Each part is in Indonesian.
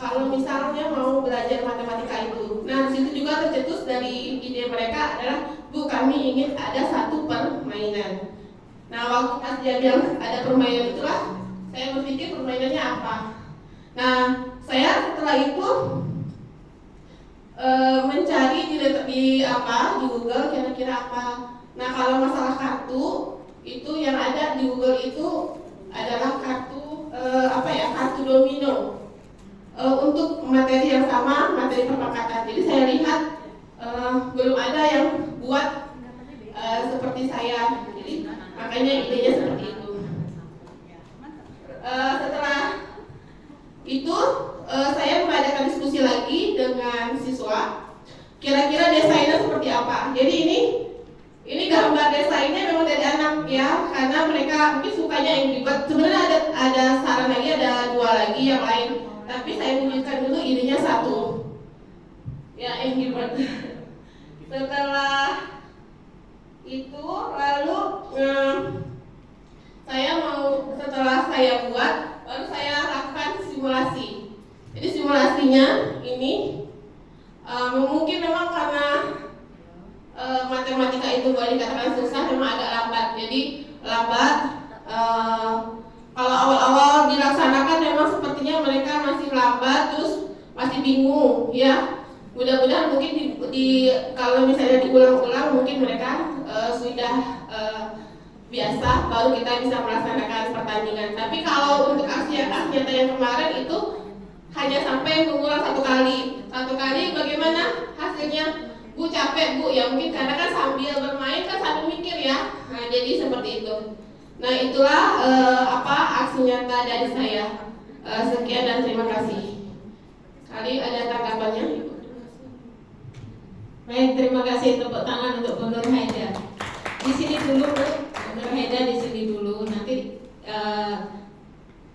kalau misalnya mau belajar matematika itu. Nah, situ juga tercetus dari ide mereka adalah, Bu, kami ingin ada satu permainan. Nah, waktu pas dia bilang ada permainan itulah, saya berpikir permainannya apa. Nah, saya setelah itu mencari di Google kira-kira apa. Nah, kalau masalah kartu itu yang ada di Google itu adalah kartu kartu domino. Untuk materi yang sama, materi perpakatan. Jadi saya lihat belum ada yang buat seperti saya. Jadi makanya idenya seperti itu. Setelah itu saya mengadakan diskusi lagi dengan siswa. Kira-kira desainnya seperti apa? Jadi ini gambar desainnya memang dari anak ya, karena mereka mungkin sukanya yang ribet. Sebenarnya ada saran lagi, ada 2 lagi yang lain. Tapi saya wujudkan dulu idenya 1. Ya, Angry Bird. Setelah itu lalu setelah saya buat, baru saya lakukan simulasi. Jadi simulasinya ini mungkin memang karena matematika itu boleh dikatakan susah, memang agak lambat. Jadi lambat. Kalau awal-awal dilaksanakan memang sepertinya mereka masih lambat, terus masih bingung ya. Mudah-mudahan mungkin kalau misalnya diulang-ulang mungkin mereka sudah biasa, baru kita bisa melaksanakan pertandingan. Tapi kalau untuk aksi nyata yang kemarin itu hanya sampai mengulang 1 kali. 1 kali bagaimana hasilnya? Bu, capek Bu, ya mungkin karena kan sambil bermain kan sambil mikir ya. Nah, jadi seperti itu. Nah, itulah aksi nyata dari saya. Sekian dan terima kasih. Kali ada tanggapannya? Baik, terima kasih. Tepuk tangan untuk Bu Nur Haida. Di sini dulu, Bu. Bu Nur Haida di sini dulu. Nanti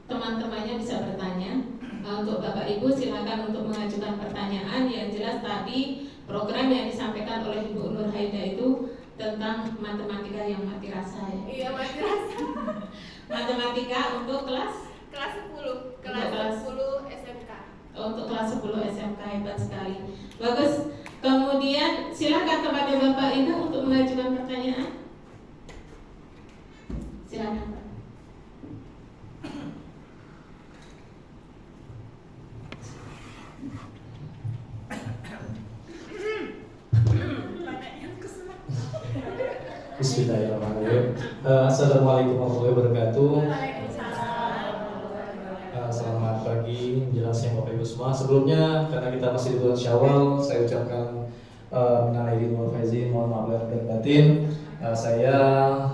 teman-temannya bisa bertanya. Untuk Bapak Ibu silakan untuk mengajukan pertanyaan. Yang jelas tadi program yang disampaikan oleh Ibu Nur Haida itu tentang matematika yang mati rasa ya. Iya, mati rasa. Matematika untuk kelas 10. Kelas 10 SMK. Untuk kelas 10 SMK, hebat sekali. Bagus. Kemudian silakan kepada Bapak Ibu untuk mengajukan pertanyaan. Silakan Pak. Bismillahirrahmanirrahim. Assalamualaikum warahmatullahi wabarakatuh. Selamat pagi, menjelaskan Bapak Ibu semua. Sebelumnya karena kita masih di bulan Syawal, saya ucapkan minal aidin wal faizin, mohon maaf lahir dan batin. Saya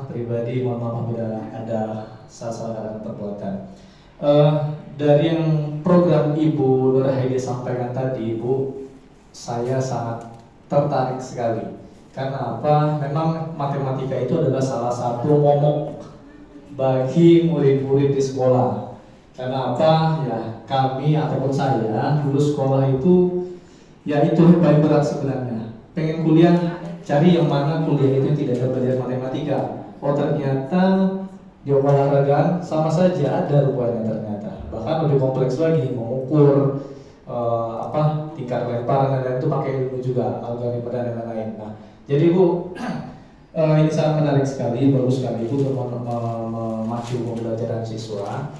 pribadi mohon maaf bila ada salah-salah perbuatan. Dari yang program Ibu Nur Haida sampaikan tadi, Ibu, saya sangat tertarik sekali. Karena apa? Memang matematika itu adalah salah satu momok bagi murid-murid di sekolah. Karena apa? Ya, kami ataupun saya dulu sekolah itu, ya itu yang paling berat sebenarnya. Pengen kuliah, cari yang mana kuliah itu tidak ada belajar matematika. Oh ternyata di olahraga sama saja ada rupanya ternyata. Bahkan lebih kompleks lagi, mengukur tingkat lemparan dan lain-lain itu pakai ilmu juga, algoritma dan lain-lain. Nah, jadi Bu, ini sangat menarik sekali, bagus sekali Bu memacu pembelajaran siswa.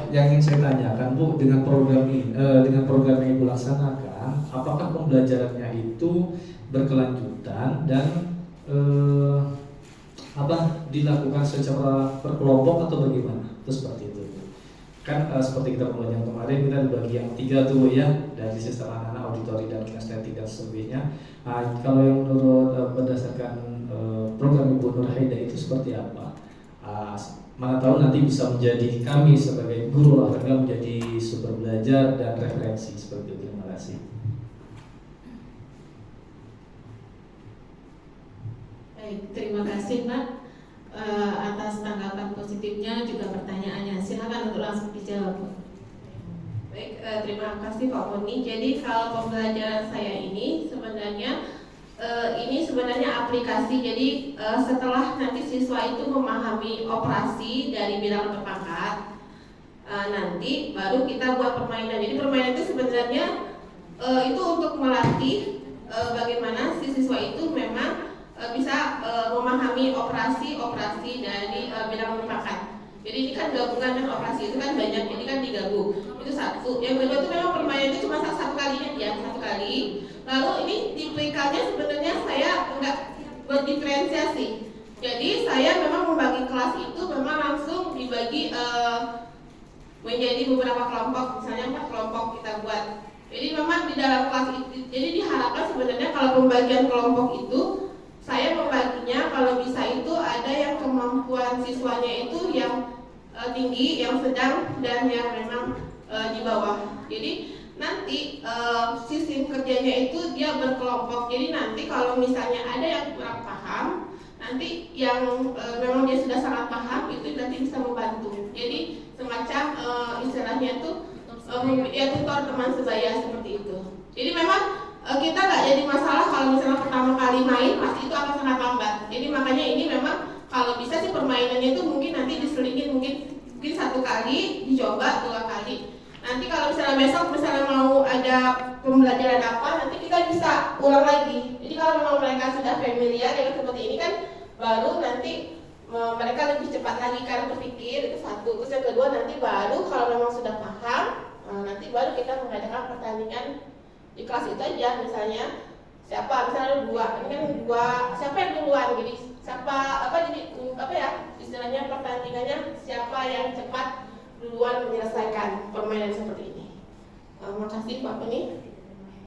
Yang ingin saya tanyakan Bu, dengan program ini, dengan program yang Ibu laksanakan, apakah pembelajarannya itu berkelanjutan dan dilakukan secara berkelompok atau bagaimana? Itu seperti itu. Kan seperti kita pembelajaran kemarin kita dibagi yang 3 tuh ya, dari sistem anak-anak, auditori dan kinestetik dan sebagainya. Nah, kalau yang menurut berdasarkan program Ibu Nur Haida itu seperti apa? Mana tahu nanti bisa menjadi kami sebagai guru olahraga menjadi sumber belajar dan referensi seperti itu. Terima kasih. Baik, terima kasih Pak atas tanggapan positifnya juga pertanyaannya. Silakan untuk langsung dijawab. Baik, terima kasih Pak Moni. Jadi kalau pembelajaran saya ini sebenarnya aplikasi. Jadi setelah nanti siswa itu memahami operasi dari bilangan berpangkat, nanti baru kita buat permainan. Jadi permainan itu sebenarnya itu untuk melatih bagaimana si siswa itu memang bisa memahami operasi dari bidang merupakan. Jadi ini kan gabungan dan operasi itu kan banyak, ini kan digabung. Itu satu. Yang kedua itu memang permainan itu cuma satu kali ya, satu kali. Lalu ini tipikalnya sebenarnya saya enggak berdiferensiasi. Jadi saya memang membagi kelas itu memang langsung dibagi menjadi beberapa kelompok, misalnya 4 kelompok kita buat. Jadi memang di dalam kelas itu, jadi diharapkan sebenarnya kalau pembagian kelompok itu saya membaginya kalau bisa itu ada yang kemampuan siswanya itu yang tinggi, yang sedang, dan yang memang di bawah. Jadi nanti sistem kerjanya itu dia berkelompok. Jadi nanti kalau misalnya ada yang kurang paham, nanti yang memang dia sudah sangat paham itu nanti bisa membantu. Jadi semacam istilahnya itu ya tutor teman sebaya seperti itu. Jadi memang kita nggak jadi masalah kalau misalnya pertama kali main pasti itu akan sangat lambat. Jadi makanya ini memang kalau bisa sih permainannya itu mungkin nanti diselingin mungkin 1 kali, dicoba 2 kali. Nanti kalau misalnya besok misalnya mau ada pembelajaran apa, nanti kita bisa ulang lagi. Jadi kalau memang mereka sudah familiar dengan seperti ini kan, baru nanti mereka lebih cepat lagi cara berpikir, itu satu. Terus yang kedua nanti baru kalau memang sudah paham, nanti baru kita mengadakan pertandingan di kelas itu aja. Misalnya siapa, misalnya 2, ini kan 2, siapa yang duluan, jadi siapa istilahnya pertandingannya siapa yang cepat duluan menyelesaikan permainan seperti ini. Makasih Pak Penny.